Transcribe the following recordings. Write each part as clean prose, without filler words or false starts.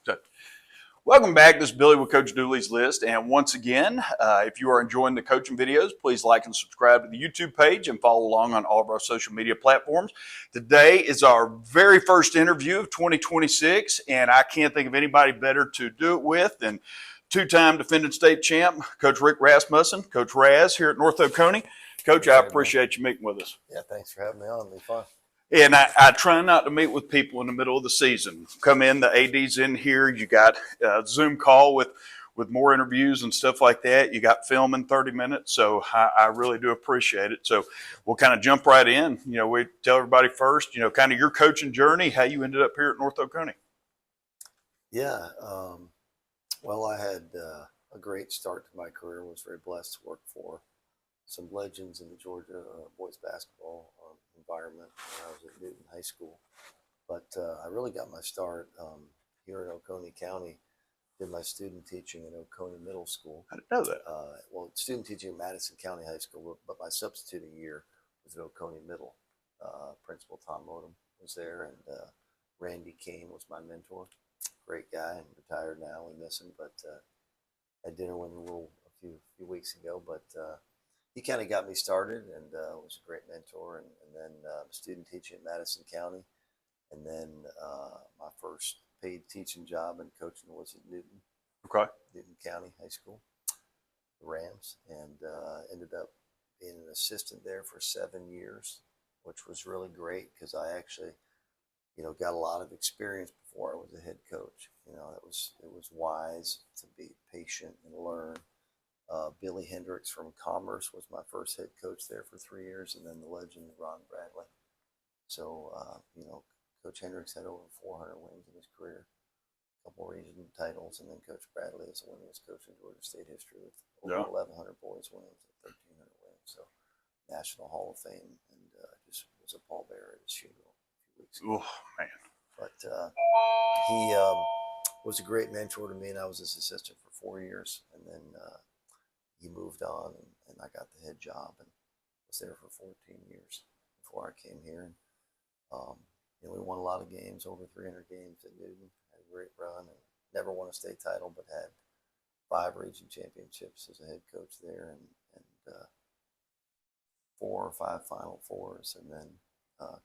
So, welcome back. This is Billy with Coach Dooley's List. And once again, if you are enjoying the coaching videos, please like and subscribe to the YouTube page and follow along on all of our social media platforms. Today is our very first interview of 2026, and I can't think of anybody better to do it with than two-time defending state champ, Coach Rasmussen. Coach Raz here at North Oconee. Coach, I appreciate you meeting with us. Yeah, thanks for having me on. It'll be fun. And I try not to meet with people in the middle of the season. Come in, the AD's in here. You got a Zoom call with more interviews and stuff like that. You got film in 30 minutes. So I really do appreciate it. So we'll kind of jump right in. You know, we tell everybody first, you know, kind of your coaching journey, how you ended up here at North Oconee. Yeah. Well, I had a great start to my career. Was very blessed to work for some legends in the Georgia boys basketball environment when I was at Newton High School. But I really got my start here in Oconee County. Did my student teaching in Oconee Middle School. I didn't know that. Well, student teaching at Madison County High School, but my substituting year was at Oconee Middle. Principal Tom Odom was there, and Randy Kane was my mentor. Great guy, and retired now. We miss him, but had dinner with him a few weeks ago. But he kind of got me started, and was a great mentor. And then student teaching at Madison County, and then my first paid teaching job and coaching was at Newton. Okay. Newton County High School, the Rams, and ended up being an assistant there for 7 years, which was really great because I actually, got a lot of experience before I was a head coach. It was wise to be patient and learn. Billy Hendricks from Commerce was my first head coach there for 3 years, and then the legend Ron Bradley. So, Coach Hendricks had over 400 wins in his career, a couple of region titles, and then Coach Bradley is the winningest coach in Georgia State history with over 1,100 boys wins and 1,300 wins. So, National Hall of Fame, and just was a pallbearer at his funeral a few weeks ago. Oh, man. But he was a great mentor to me, and I was his assistant for 4 years, and then he moved on, and I got the head job and was there for 14 years before I came here. And we won a lot of games, over 300 games at Newton. Had a great run, and never won a state title, but had 5 region championships as a head coach there, and 4 or 5 Final Fours. And then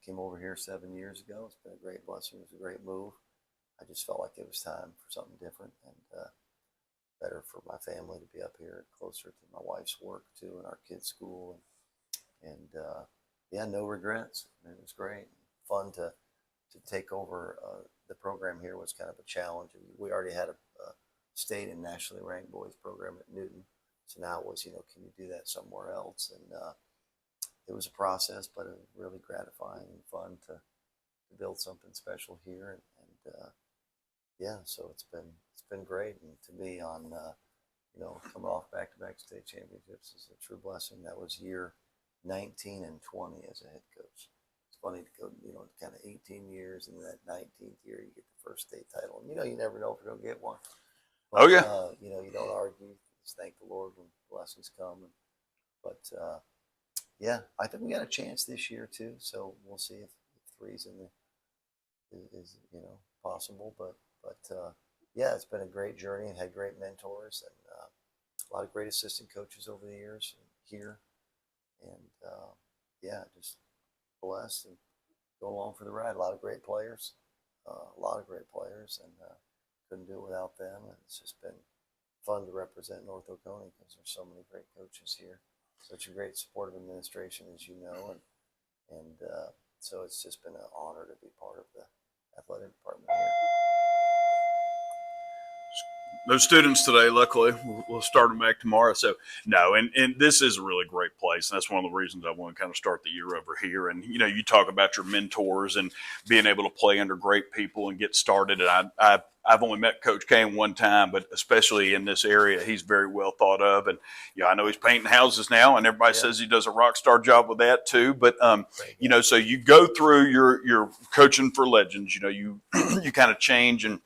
came over here 7 years ago. It's been a great blessing. It was a great move. I just felt like it was time for something different, and better for my family to be up here, closer to my wife's work too, and our kids' school, and no regrets. It was great, fun to take over. The program here was kind of a challenge. We already had a state and nationally ranked boys program at Newton, so now it was, can you do that somewhere else? And it was a process, but it was really gratifying and fun to build something special here, so it's been great. And to me, coming off back-to-back state championships is a true blessing. That was year 19 and 20 as a head coach. It's funny to go, kind of 18 years, and that 19th year you get the first state title. And, you never know if you're going to get one. But, oh, yeah. You don't argue. Just thank the Lord when blessings come. I think we got a chance this year too. So we'll see if 3's in is possible. But it's been a great journey, and had great mentors, and a lot of great assistant coaches over the years here. And just blessed and go along for the ride. A lot of great players, and couldn't do it without them. And it's just been fun to represent North Oconee because there's so many great coaches here. Such a great supportive administration, as you know, and so it's just been an honor to be part of the athletic department here. No students today, luckily. We'll start them back tomorrow. So, no, and this is a really great place. And that's one of the reasons I want to kind of start the year over here. And, you talk about your mentors and being able to play under great people and get started. And I've only met Coach Kane one time, but especially in this area, he's very well thought of. And, I know he's painting houses now, and everybody says he does a rock star job with that too. But, so you go through your coaching for legends, you kind of change, and,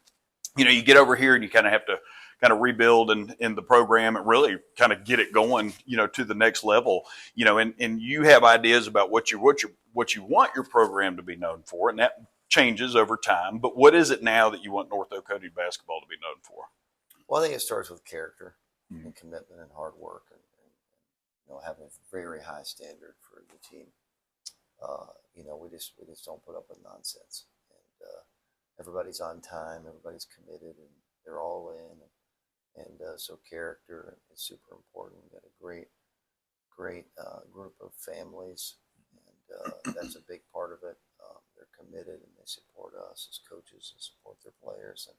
you get over here and you kind of have to kind of rebuild in the program and really kind of get it going, to the next level, and you have ideas about what you want your program to be known for. And that changes over time. But what is it now that you want North Oconee basketball to be known for? Well, I think it starts with character Mm-hmm. and commitment and hard work, and have a very high standard for the team. We just don't put up with nonsense, and everybody's on time, everybody's committed, and they're all in, and so character is super important. We got a great group of families, and that's a big part of it. They're committed and they support us as coaches and support their players, and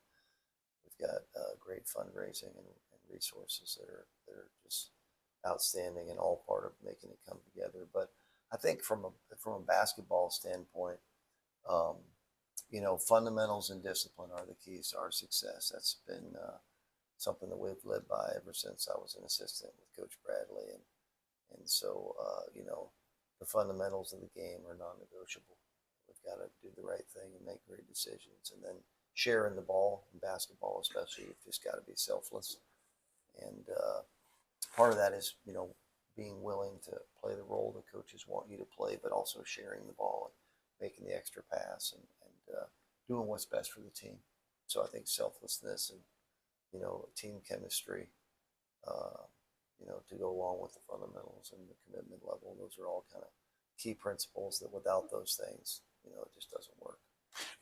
we've got great fundraising and resources that are just outstanding and all part of making it come together. But I think from a basketball standpoint, fundamentals and discipline are the keys to our success. That's been something that we've lived by ever since I was an assistant with Coach Bradley, and so the fundamentals of the game are non-negotiable. We've got to do the right thing and make great decisions, and then sharing the ball in basketball, especially, you've just got to be selfless. And part of that is being willing to play the role the coaches want you to play, but also sharing the ball and making the extra pass and doing what's best for the team. So I think selflessness and team chemistry, to go along with the fundamentals and the commitment level, those are all kind of key principles that without those things, it just doesn't work.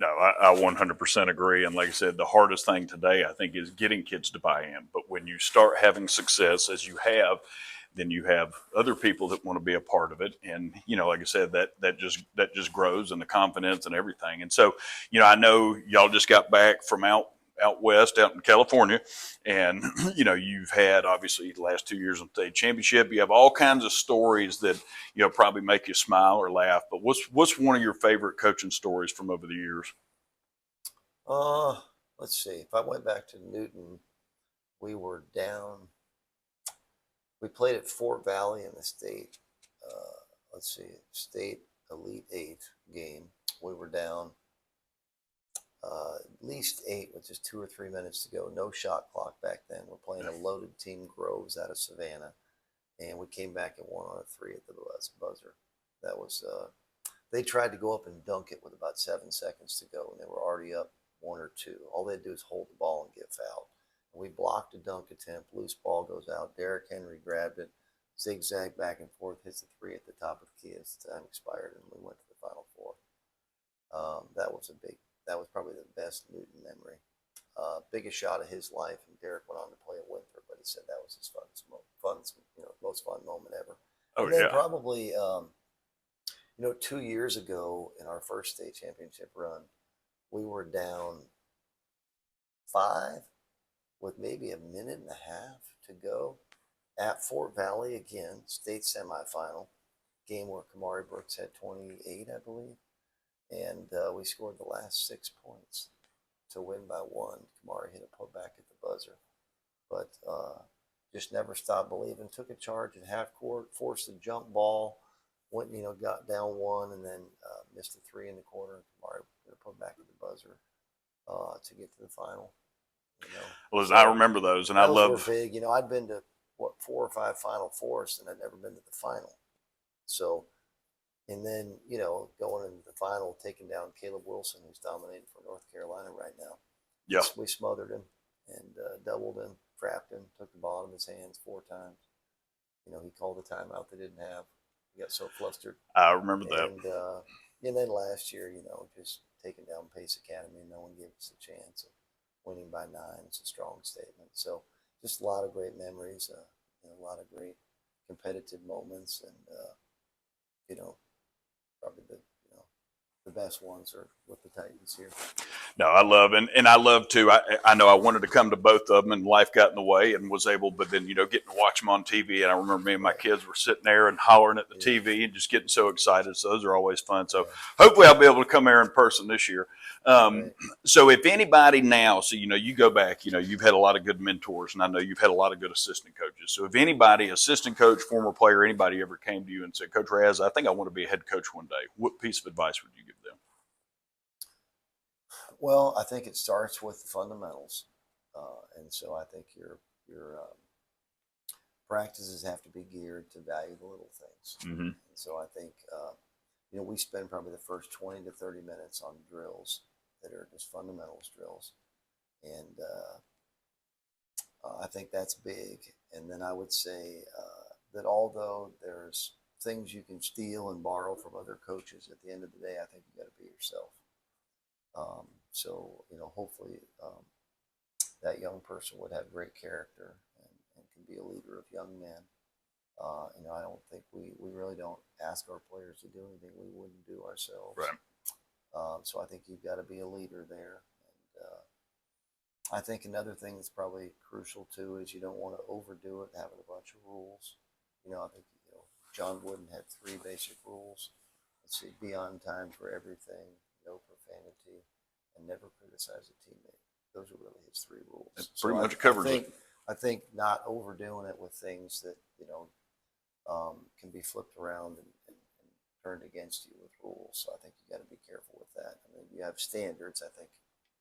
No, I 100% agree. And like I said, the hardest thing today, I think, is getting kids to buy in. But when you start having success, as you have, then you have other people that want to be a part of it. And, like I said, that just grows, and the confidence and everything. And so, I know y'all just got back from out west, out in California, and you've had obviously the last 2 years in the state championship. You have all kinds of stories that probably make you smile or laugh. But what's one of your favorite coaching stories from over the years? Let's see. If I went back to Newton, we were down. We played at Fort Valley in the state. State Elite Eight game. We were down at least 8 with just 2 or 3 minutes to go. No shot clock back then. We're playing a loaded team, Groves, out of Savannah, and we came back and won on a 3 at the buzzer. That was they tried to go up and dunk it with about 7 seconds to go, and they were already up 1 or 2. All they do is hold the ball and get fouled. And we blocked a dunk attempt. Loose ball goes out. Derrick Henry grabbed it, zigzag back and forth, hits the 3 at the top of the key as the time expired, and we went to the Final Four. That was probably the best Newton memory. Biggest shot of his life, and Derrick went on to play at Winthrop, but he said that was his most fun moment ever. Oh, and then yeah. probably 2 years ago in our first state championship run, we were down 5 with maybe a minute and a half to go at Fort Valley again, state semifinal game where Kamari Brooks had 28, I believe. And we scored the last 6 points to win by 1. Kamari hit a putback at the buzzer, but just never stopped believing. Took a charge at half court, forced a jump ball, went got down 1, and then missed a 3 in the corner. And Kamari hit a putback at the buzzer to get to the final. Well, I remember those, and I love. Those were big. I'd been to 4 or 5 Final Fours, and I'd never been to the final. So. And then, going into the final, taking down Caleb Wilson, who's dominating for North Carolina right now. Yeah. We smothered him and doubled him, trapped him, took the ball out of his hands 4 times. He called the timeout they didn't have. He got so flustered. I remember that. And then last year, just taking down Pace Academy, no one gave us a chance. Winning by 9, it's a strong statement. So just a lot of great memories, a lot of great competitive moments, and, probably the best ones are with the Titans here. No, I love, and I love too. I know I wanted to come to both of them, and life got in the way, and was able. But then getting to watch them on TV, and I remember me and my kids were sitting there and hollering at the TV and just getting so excited. So those are always fun. So hopefully I'll be able to come here in person this year. So if anybody now, so you go back, you've had a lot of good mentors, and I know you've had a lot of good assistant coaches. So if anybody, assistant coach, former player, anybody ever came to you and said, "Coach Raz, I think I want to be a head coach one day," what piece of advice would you give them? Well, I think it starts with the fundamentals, and so I think your practices have to be geared to value the little things. Mm-hmm. And so I think we spend probably the first 20 to 30 minutes on drills that are just fundamentals drills. And I think that's big. And then I would say that although there's things you can steal and borrow from other coaches, at the end of the day, I think you got to be yourself. So, hopefully that young person would have great character and can be a leader of young men. I don't think we really don't ask our players to do anything we wouldn't do ourselves. Right. So I think you've got to be a leader there. And I think another thing that's probably crucial too is you don't want to overdo it, having a bunch of rules. I think John Wooden had 3 basic rules. Let's see, be on time for everything, no profanity, and never criticize a teammate. Those are really his 3 rules. It pretty much covers it. I think not overdoing it with things that can be flipped around and turned against you with rules. So I think you got to be careful with that. I mean, you have standards, I think.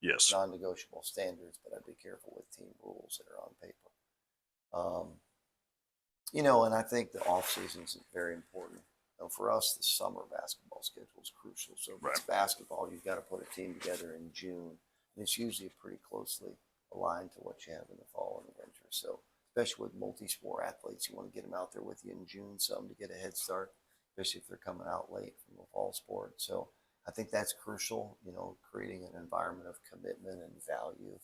Yes. Non-negotiable standards, but I'd be careful with team rules that are on paper. And I think the off season is very important. For us, the summer basketball schedule is crucial. So if it's basketball, you've got to put a team together in June, and it's usually pretty closely aligned to what you have in the fall and the winter. So especially with multi-sport athletes, you want to get them out there with you in June, some to get a head start, especially if they're coming out late from a fall sport. So I think that's crucial, creating an environment of commitment and value,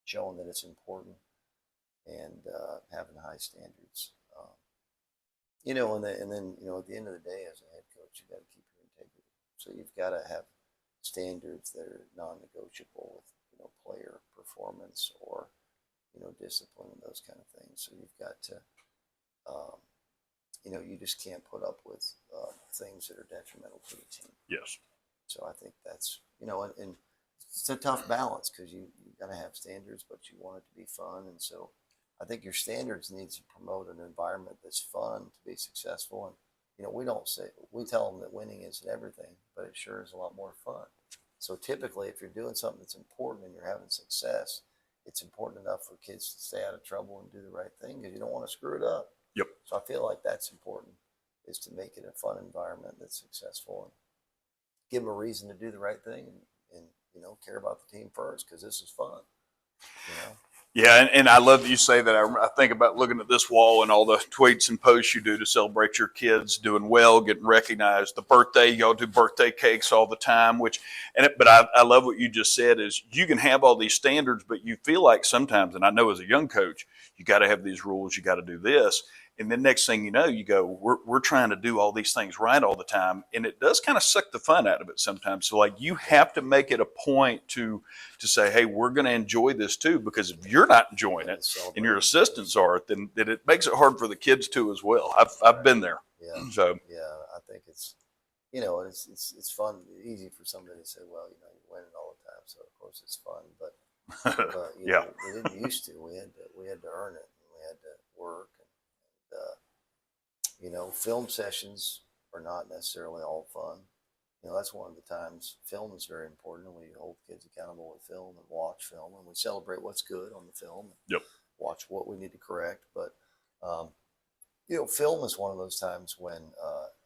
showing that it's important, and having high standards. And then at the end of the day, as a head coach, you got to keep your integrity. So you've got to have standards that are non-negotiable with player performance or discipline and those kind of things. So you've got to you just can't put up with things that are detrimental to the team. Yes. So I think that's and it's a tough balance because you got to have standards, but you want it to be fun. And so I think your standards need to promote an environment that's fun to be successful. And we tell them that winning isn't everything, but it sure is a lot more fun. So typically, if you're doing something that's important and you're having success, it's important enough for kids to stay out of trouble and do the right thing because you don't want to screw it up. Yep. So I feel like that's important, is to make it a fun environment that's successful and give them a reason to do the right thing and care about the team first because this is fun. Yeah, and I love that you say that. I think about looking at this wall and all the tweets and posts you do to celebrate your kids doing well, getting recognized. The birthday, y'all do birthday cakes all the time, but I love what you just said is you can have all these standards, but you feel like sometimes, and I know as a young coach, you got to have these rules, you got to do this. And then next thing you know, you go, we're trying to do all these things right all the time. And it does kind of suck the fun out of it sometimes. So like you have to make it a point to say, hey, we're going to enjoy this too, because if you're not enjoying it and your assistants are, then it makes it hard for the kids too as well. I've been there. Yeah. So yeah, I think it's, it's fun, easy for somebody to say, well, you're winning all the time. So of course it's fun, but yeah, we didn't used to, we had to earn it. We had to work. Film sessions are not necessarily all fun. That's one of the times film is very important. We hold kids accountable with film and watch film, and we celebrate what's good on the film. Yep. Watch what we need to correct. But, film is one of those times when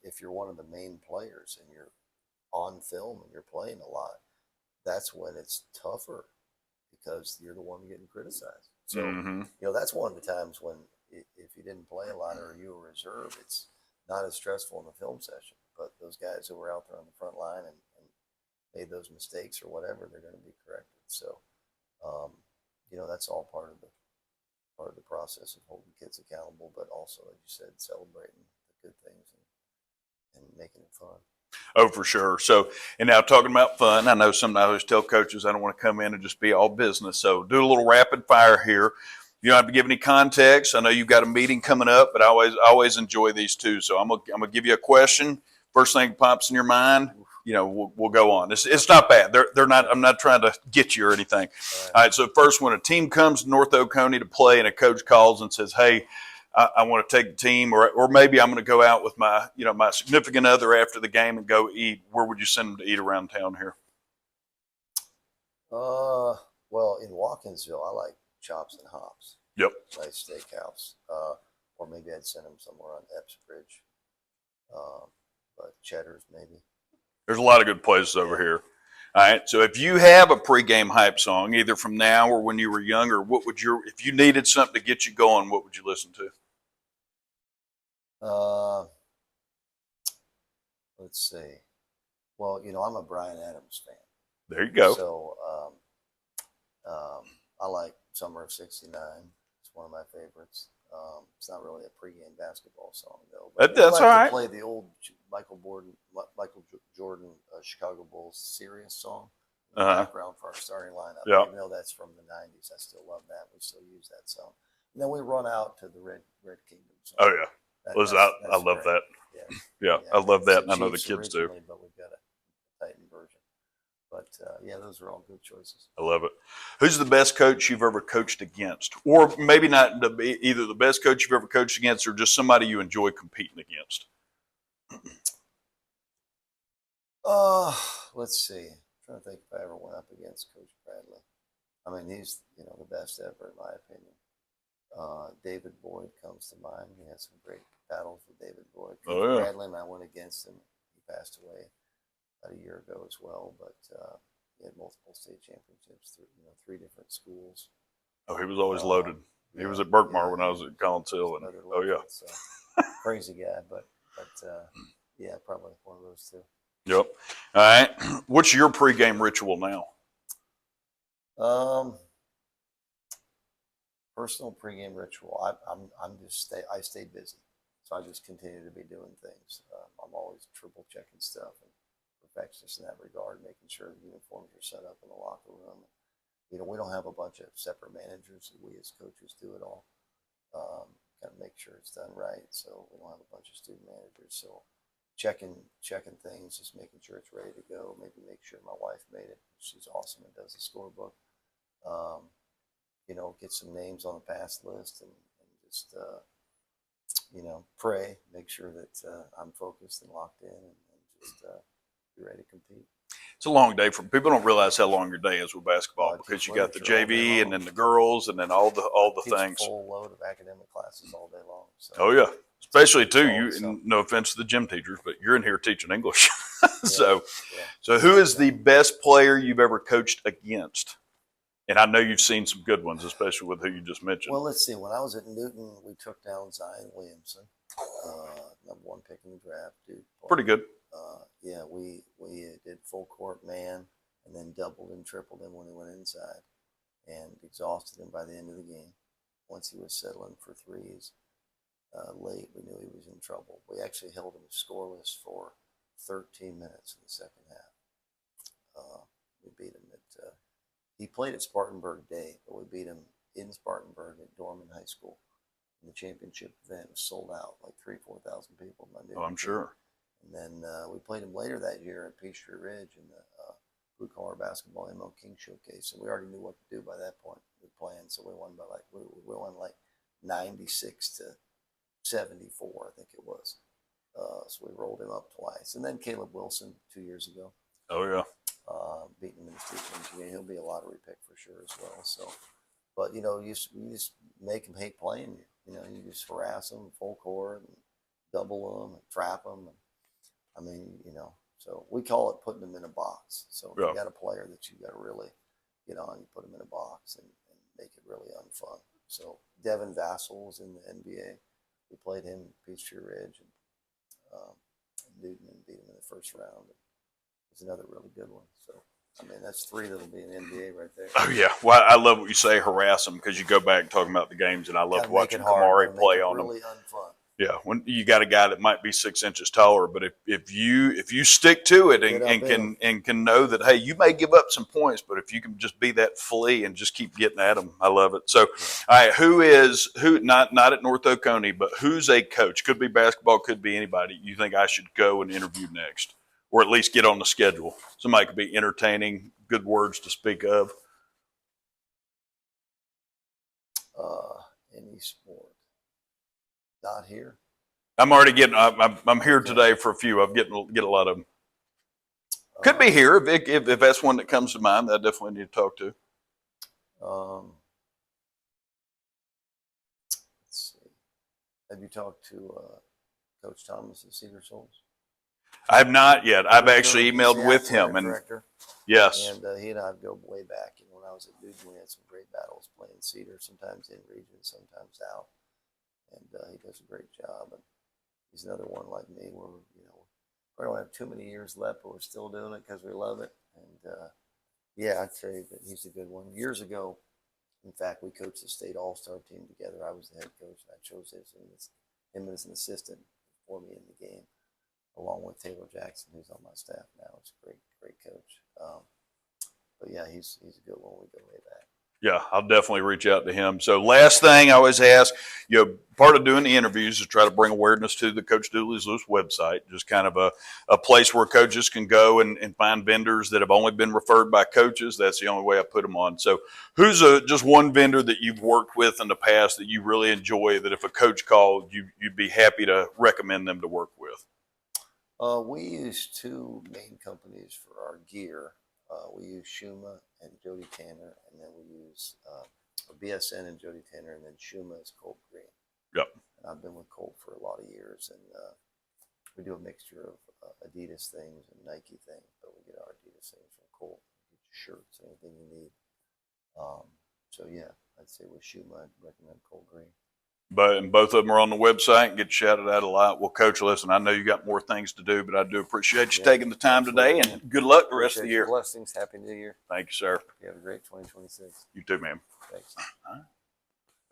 if you're one of the main players and you're on film and you're playing a lot, that's when it's tougher because you're the one getting criticized. So, that's one of the times when if you didn't play a lot or you were reserved, it's not as stressful in the film session. But those guys who were out there on the front line and made those mistakes or whatever, they're going to be corrected. So, that's all part of the process of holding kids accountable, but also, as you said, celebrating the good things and making it fun. Oh, for sure. So, and now talking about fun, I know sometimes I always tell coaches I don't want to come in and just be all business. So do a little rapid fire here. You don't have to give any context. I know you've got a meeting coming up, but I always enjoy these too. So I'm gonna give you a question. First thing pops in your mind, we'll go on. It's not bad. They're not. I'm not trying to get you or anything. All right. So first, when a team comes to North Oconee to play, and a coach calls and says, "Hey, I want to take the team," or maybe I'm going to go out with my my significant other after the game and go eat. Where would you send them to eat around town here? Well, in Watkinsville, I like Chops and Hops. Yep. Nice steakhouse. Or maybe I'd send them somewhere on Epps Bridge. but Cheddar's maybe. There's a lot of good places over here. All right. So if you have a pregame hype song, either from now or when you were younger, if you needed something to get you going, what would you listen to? Let's see. Well, I'm a Bryan Adams fan. There you go. So I like Summer of '69. It's one of my favorites. It's not really a pregame basketball song, though. But That's all right. Play the old Michael Jordan Chicago Bulls "Serious" song in the background for our starting lineup. Yeah. Even though that's from the '90s, I still love that. We still use that song. And then we run out to the Red Kingdom song. Oh yeah. I love that. Yeah, I love that, and I know the kids do. But we've got a Titan version. But yeah, those are all good choices. I love it. Who's the best coach you've ever coached against, or maybe not either the best coach you've ever coached against, or just somebody you enjoy competing against? Let's see. I'm trying to think if I ever went up against Coach Bradley. I mean, he's the best ever in my opinion. David Boyd comes to mind. We had some great battles with David Boyd. Coach Bradley and I went against him. He passed away about a year ago as well, but he had multiple state championships through 3 different schools. Oh, he was always loaded. He was at Berkmar when I was at Collins Hill, and so, crazy guy, but yeah, probably one of those 2. Yep. All right. What's your pregame ritual now? Personal pregame ritual. I stay busy, so I just continue to be doing things. I'm always triple checking stuff and perfectionist in that regard, making sure the uniforms are set up in the locker room. We don't have a bunch of separate managers. We as coaches do it all. Kind of make sure it's done right. So we don't have a bunch of student managers. So checking things, just making sure it's ready to go. Maybe make sure my wife made it. She's awesome and does the scorebook. Get some names on the pass list and just, pray, make sure that I'm focused and locked in and just be ready to compete. It's a long day for people. Don't realize how long your day is with basketball because you got the JV and then the girls and then all the things. Full load of academic classes all day long. So. Oh yeah, especially too. No offense to the gym teachers, but you're in here teaching English. So who is the best player you've ever coached against? And I know you've seen some good ones, especially with who you just mentioned. Well, let's see. When I was at Newton, we took down Zion Williamson, #1 pick in the draft. Dude, pretty good. Yeah, we did full court man and then doubled and tripled him when he went inside and exhausted him by the end of the game. Once he was settling for threes late, we knew he was in trouble. We actually held him scoreless for 13 minutes in the second half. We beat him at he played at Spartanburg Day, but we beat him in Spartanburg at Dorman High School. And the championship event was sold out, like 3,000-4,000 people. Oh, I'm sure. And then we played him later that year at Peachtree Ridge in the Blue Collar Basketball ML King Showcase. So we already knew what to do by that point. We planned, so we won by we won 96 to 74, I think it was. So we rolled him up twice. And then Caleb Wilson 2 years ago. Oh yeah. Beating him in the state championship. He'll be a lottery pick for sure as well. So, but you just make him hate playing you. You just harass them full court and double them and trap them. So we call it putting them in a box. So if you got a player that you got to really get on, you put them in a box and make it really unfun. So Devin Vassell was in the NBA. We played him at Peachtree Ridge and Newton and beat him in the first round. It's another really good one. So, that's 3 that'll be in the NBA right there. Oh, yeah. Well, I love what you say, harass them, because you go back and talking about the games, and I love watching Kamari play on them. Really unfun. Yeah, when you got a guy that might be 6 inches taller, but if you stick to it and can know that, hey, you may give up some points, but if you can just be that flea and just keep getting at them, I love it. So, all right, who not at North Oconee, but who's a coach? Could be basketball, could be anybody. You think I should go and interview next? Or at least get on the schedule. Somebody could be entertaining, good words to speak of. Any sport. Not here. I'm already getting. I'm here today for a few. I'm get a lot of them. Could be here if that's one that comes to mind. That I definitely need to talk to. Let's see. Have you talked to Coach Thomas at Cedar Souls? I have not yet. I've He's actually the emailed with athletic him, and director, yes, and he and I go way back. And when I was at Duke, we had some great battles playing Cedar, sometimes in region, sometimes out. And he does a great job. And he's another one like me, where we don't have too many years left, but we're still doing it because we love it. And yeah, I'd say that he's a good one. Years ago, in fact, we coached the state all-star team together. I was the head coach, and I chose him as an assistant for me in the game, along with Taylor Jackson, who's on my staff now. It's a great coach. But yeah, he's a good one. We go way back. yeah, I'll definitely reach out to him. So last thing I always ask, part of doing the interviews is try to bring awareness to the Coach Dooley's Loose website, just kind of a place where coaches can go and find vendors that have only been referred by coaches. That's the only way I put them on. So who's just one vendor that you've worked with in the past that you really enjoy, that if a coach called, you'd be happy to recommend them to work with? We use two main companies for our gear. We use Shuma and Jody Tanner, and then we use BSN and Jody Tanner, and then Shuma is Colt Green. Yep. And I've been with Colt for a lot of years, and we do a mixture of Adidas things and Nike things, but we get our Adidas things from Colt. Get your shirts, anything you need. So yeah, I'd say with Shuma, I'd recommend Colt Green. And both of them are on the website and get shouted out a lot. Well, Coach, listen, I know you got more things to do, but I do appreciate you taking the time today, and good luck the rest of the year. Blessings. Happy New Year. Thank you, sir. You have a great 2026. You too, man. Thanks.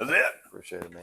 That's it. Appreciate it, man.